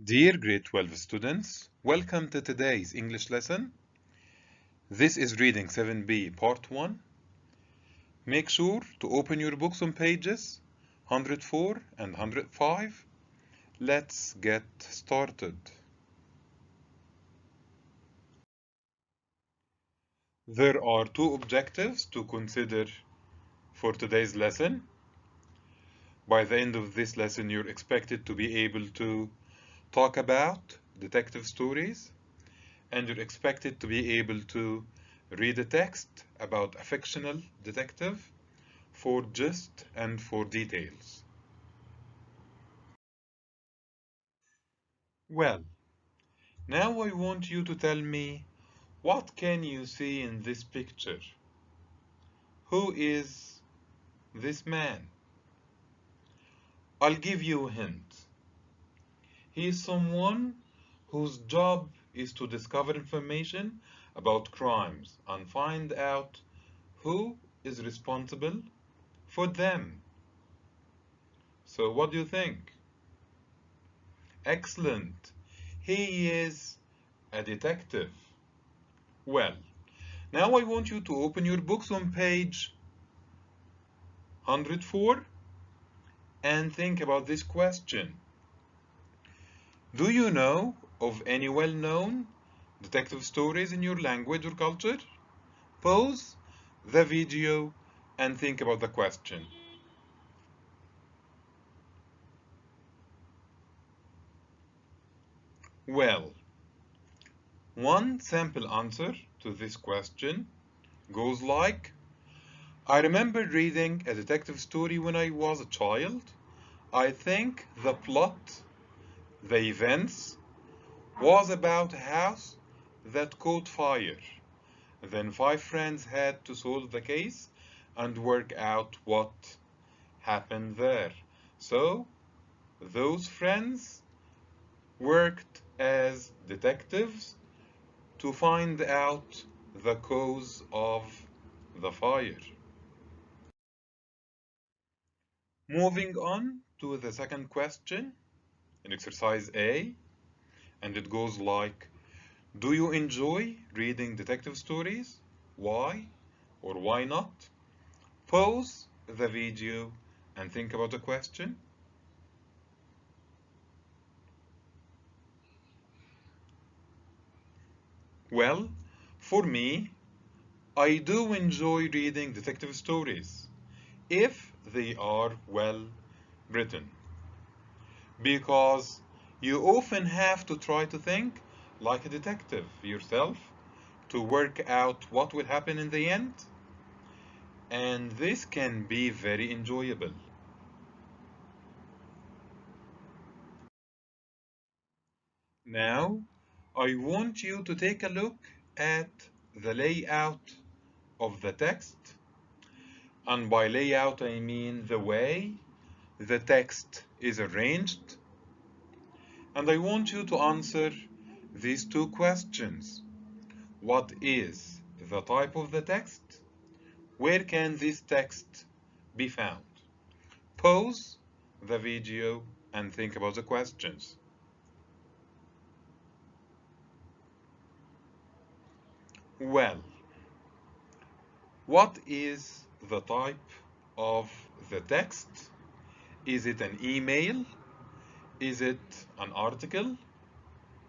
Dear grade 12 students, welcome to today's English lesson. This is reading 7b part 1. Make sure to open your books on pages 104 and 105. Let's get started. There are two objectives to consider for today's lesson. By the end of this lesson, you're expected to be able to talk about detective stories, and you're expected to be able to read a text about a fictional detective for gist and for details. Well, now I want you to tell me, what can you see in this picture? Who is this man? I'll give you a hint. He is someone whose job is to discover information about crimes and find out who is responsible for them. So what do you think? Excellent. He is a detective. Well, now I want you to open your books on page 104 and think about this question. Do you know of any well-known detective stories in your language or culture? Pause the video and think about the question. Well, one sample answer to this question goes like, I remember reading a detective story when I was a child. I think the plot, the events, was about a house that caught fire. Then 5 friends had to solve the case and work out what happened there. So, those friends worked as detectives to find out the cause of the fire. Moving on to the second question in exercise A, and it goes like, do you enjoy reading detective stories? Why or why not? Pause the video and think about the question. Well, for me, I do enjoy reading detective stories if they are well written, because you often have to try to think like a detective yourself to work out what will happen in the end, and this can be very enjoyable. Now, I want you to take a look at the layout of the text, and by layout I mean the way the text is arranged, and I want you to answer these two questions. What is the type of the text? Where can this text be found? Pause the video and think about the questions. Well, what is the type of the text? Is it an email? Is it an article?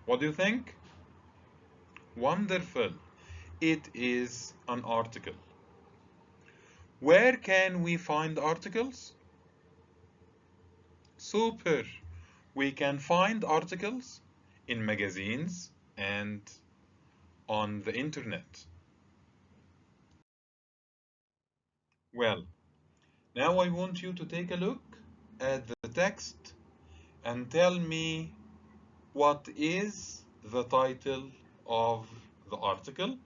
What do you think? Wonderful. It is an article. Where can we find articles? Super. We can find articles in magazines and on the internet. Well, now I want you to take a look at the text and tell me, what is the title of the article?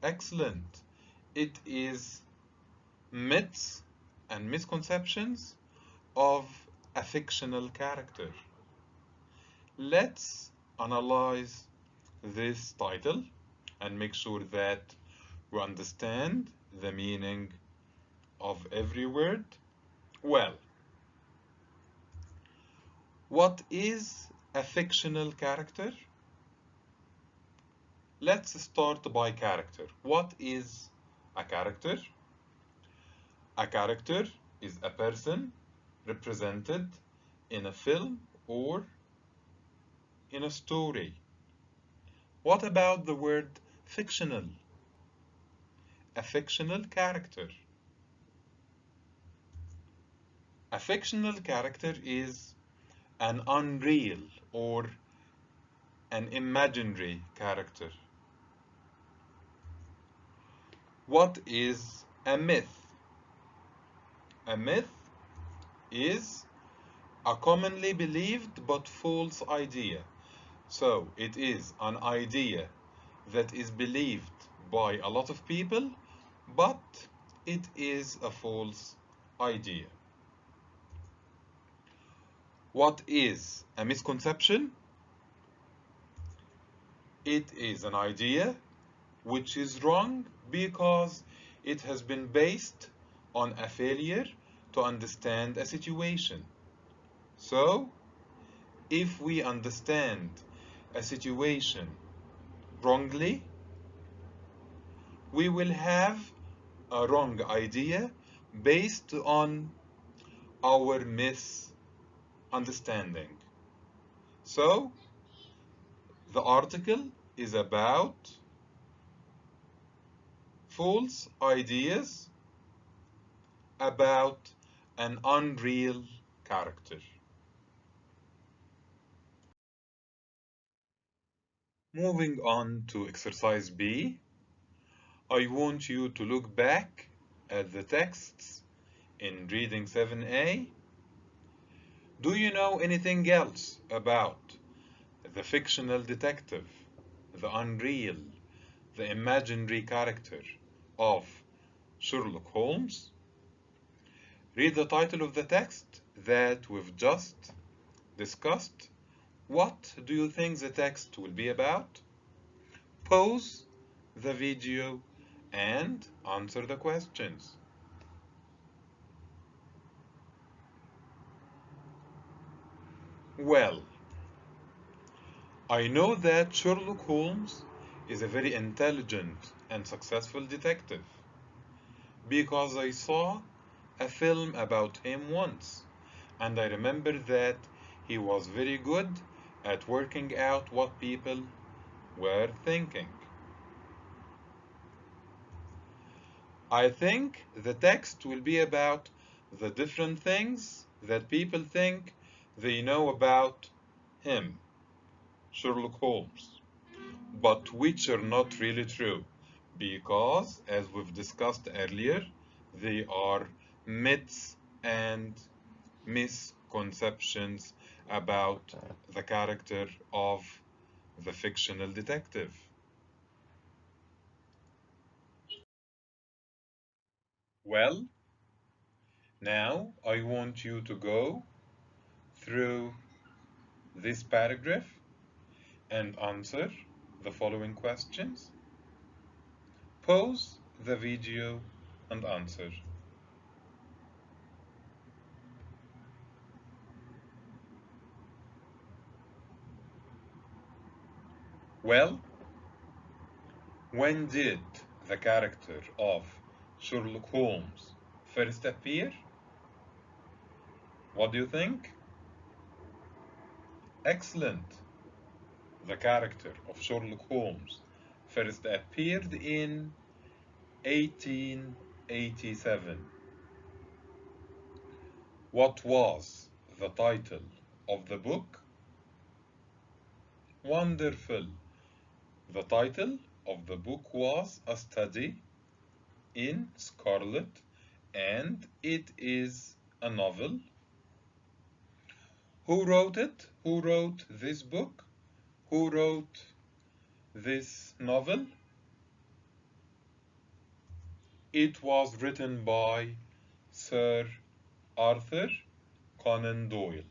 Excellent. It is Myths and Misconceptions of a Fictional Character. Let's analyze this title and make sure that we understand the meaning of every word. Well, What is a fictional character? Let's start by character. What is a character? A character is a person represented in a film or in a story. What about the word fictional? A fictional character. A fictional character is an unreal or an imaginary character. What is a myth? A myth is a commonly believed but false idea. So it is an idea that is believed by a lot of people, but it is a false idea. What is a misconception? It is an idea which is wrong because it has been based on a failure to understand a situation. So, if we understand a situation wrongly, we will have a wrong idea based on our misunderstanding. So, the article is about false ideas about an unreal character. Moving on to exercise B, I want you to look back at the texts in reading 7a. Do you know anything else about the fictional detective, the unreal, the imaginary character of Sherlock Holmes? Read the title of the text that we've just discussed. What do you think the text will be about? Pause the video and answer the questions. Well, I know that Sherlock Holmes is a very intelligent and successful detective because I saw a film about him once, and I remember that he was very good at working out what people were thinking. I think the text will be about the different things that people think they know about him, Sherlock Holmes, but which are not really true, because, as we've discussed earlier, they are myths and misconceptions about the character of the fictional detective. Well, now I want you to go through this paragraph and answer the following questions. Pause the video and answer. Well, when did the character of Sherlock Holmes first appear? What do you think? Excellent. The character of Sherlock Holmes first appeared in 1887. What was the title of the book? Wonderful. The title of the book was A Study in Scarlet, and it is a novel. Who wrote it? Who wrote this book? Who wrote this novel? It was written by Sir Arthur Conan Doyle.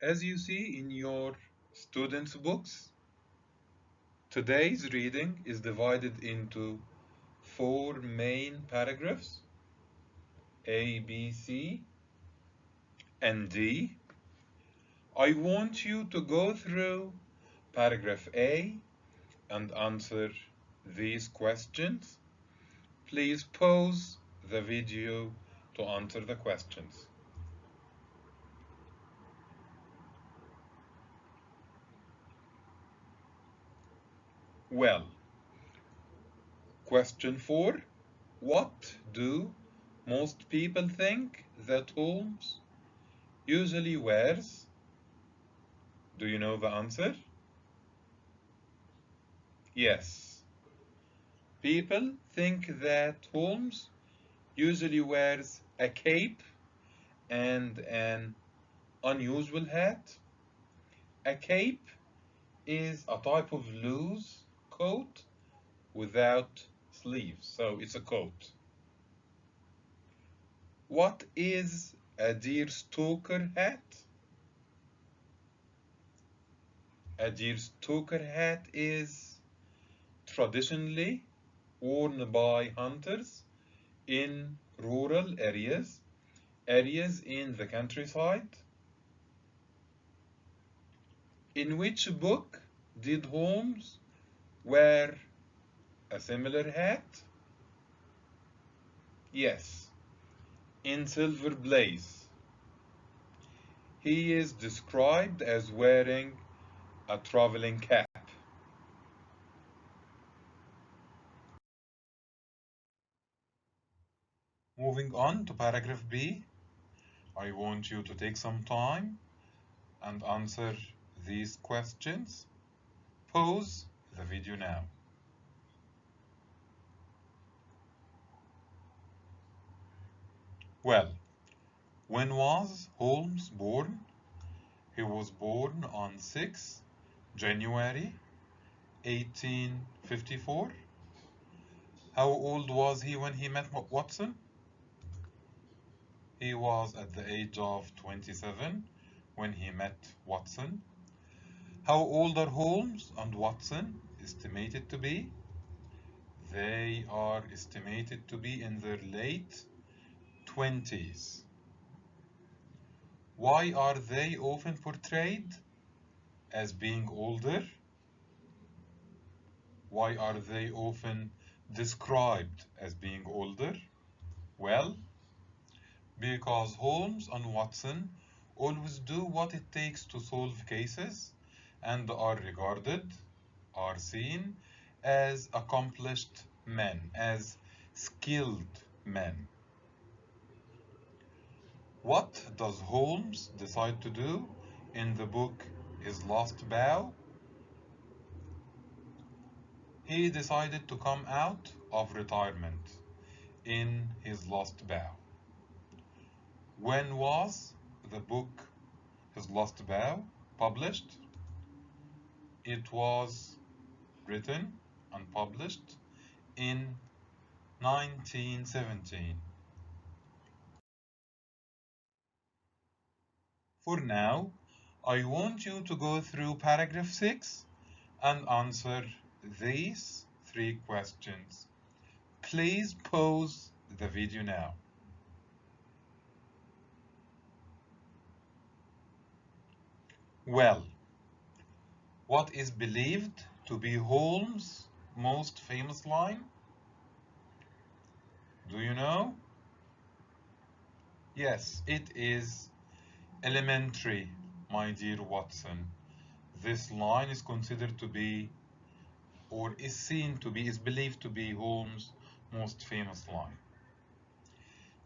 As you see in your students' books, today's reading is divided into four main paragraphs. A, B, C, and D. I want you to go through paragraph A and answer these questions. Please pause the video to answer the questions. Well, question 4. What do most people think that Holmes usually wears? Do you know the answer? Yes. People think that Holmes usually wears a cape and an unusual hat. A cape is a type of loose coat without sleeves, so it's a coat. What is a deerstalker hat? A deerstalker hat is traditionally worn by hunters in rural areas, areas in the countryside. In which book did Holmes wear a similar hat? Yes, in Silver Blaze. He is described as wearing a traveling cap. Moving on to paragraph B, I want you to take some time and answer these questions. Pause the video now. Well, when was Holmes born? He was born on 6 January 1854. How old was he when he met Watson? He was at the age of 27 when he met Watson. How old are Holmes and Watson estimated to be? They are estimated to be in their late 20s. Why are they often portrayed as being older? Why are they often described as being older? Well, because Holmes and Watson always do what it takes to solve cases and are seen as accomplished men, as skilled men. What does Holmes decide to do in the book His Last Bow? He decided to come out of retirement in his last bow. When was the book His Last Bow published? It was written and published in 1917. For now, I want you to go through paragraph 6 and answer these 3 questions. Please pause the video now. Well, what is believed to be Holmes' most famous line? Do you know? Yes, it is elementary, my dear Watson. This line is considered to be, or is seen to be, is believed to be Holmes' most famous line.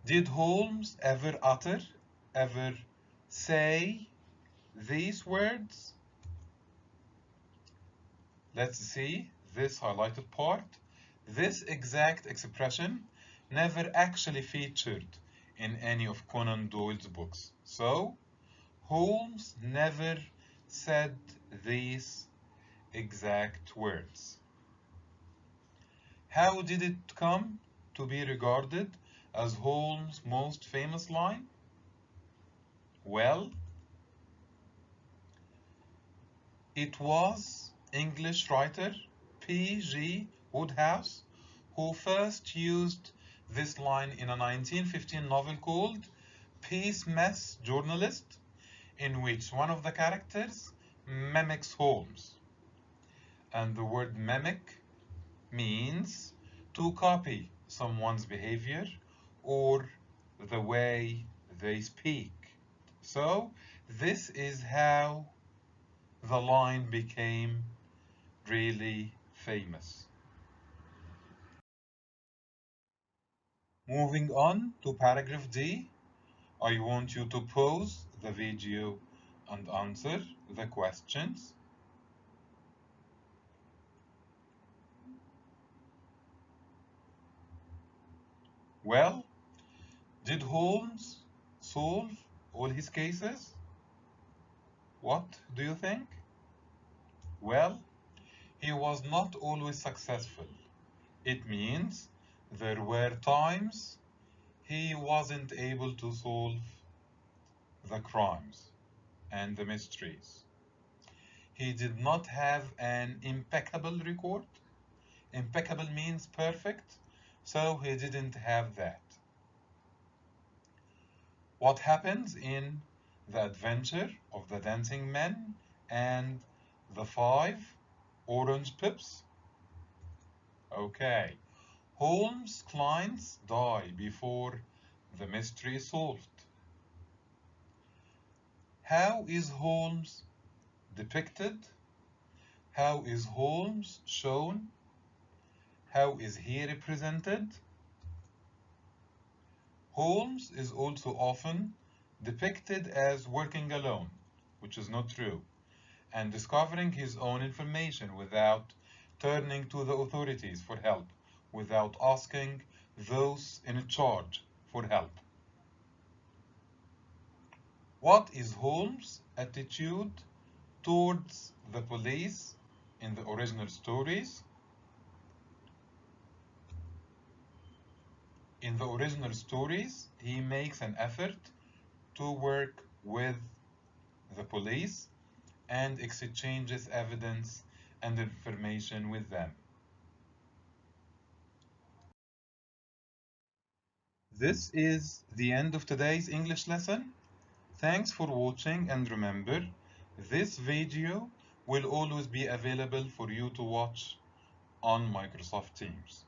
Did Holmes ever say these words? Let's see this highlighted part. This exact expression never actually featured in any of Conan Doyle's books. So, Holmes never said these exact words. How did it come to be regarded as Holmes' most famous line? Well, it was English writer P.G. Wodehouse who first used this line in a 1915 novel called Peace Mess Journalist, in which one of the characters mimics Holmes. And the word mimic means to copy someone's behavior or the way they speak. So this is how the line became really famous. Moving on to paragraph D, I want you to pause the video and answer the questions. Well, did Holmes solve all his cases? What do you think? Well, he was not always successful. It means there were times he wasn't able to solve the crimes and the mysteries. He did not have an impeccable record. Impeccable means perfect, so he didn't have that. What happens in The Adventure of the Dancing Men and the Five Orange Pips? Okay. Holmes' clients die before the mystery is solved. How is Holmes depicted? How is Holmes shown? How is he represented? Holmes is also often depicted as working alone, which is not true, and discovering his own information without turning to the authorities for help, without asking those in charge for help. What is Holmes' attitude towards the police in the original stories? In the original stories, he makes an effort to work with the police and exchanges evidence and information with them. This is the end of today's English lesson. Thanks for watching, and remember, this video will always be available for you to watch on Microsoft Teams.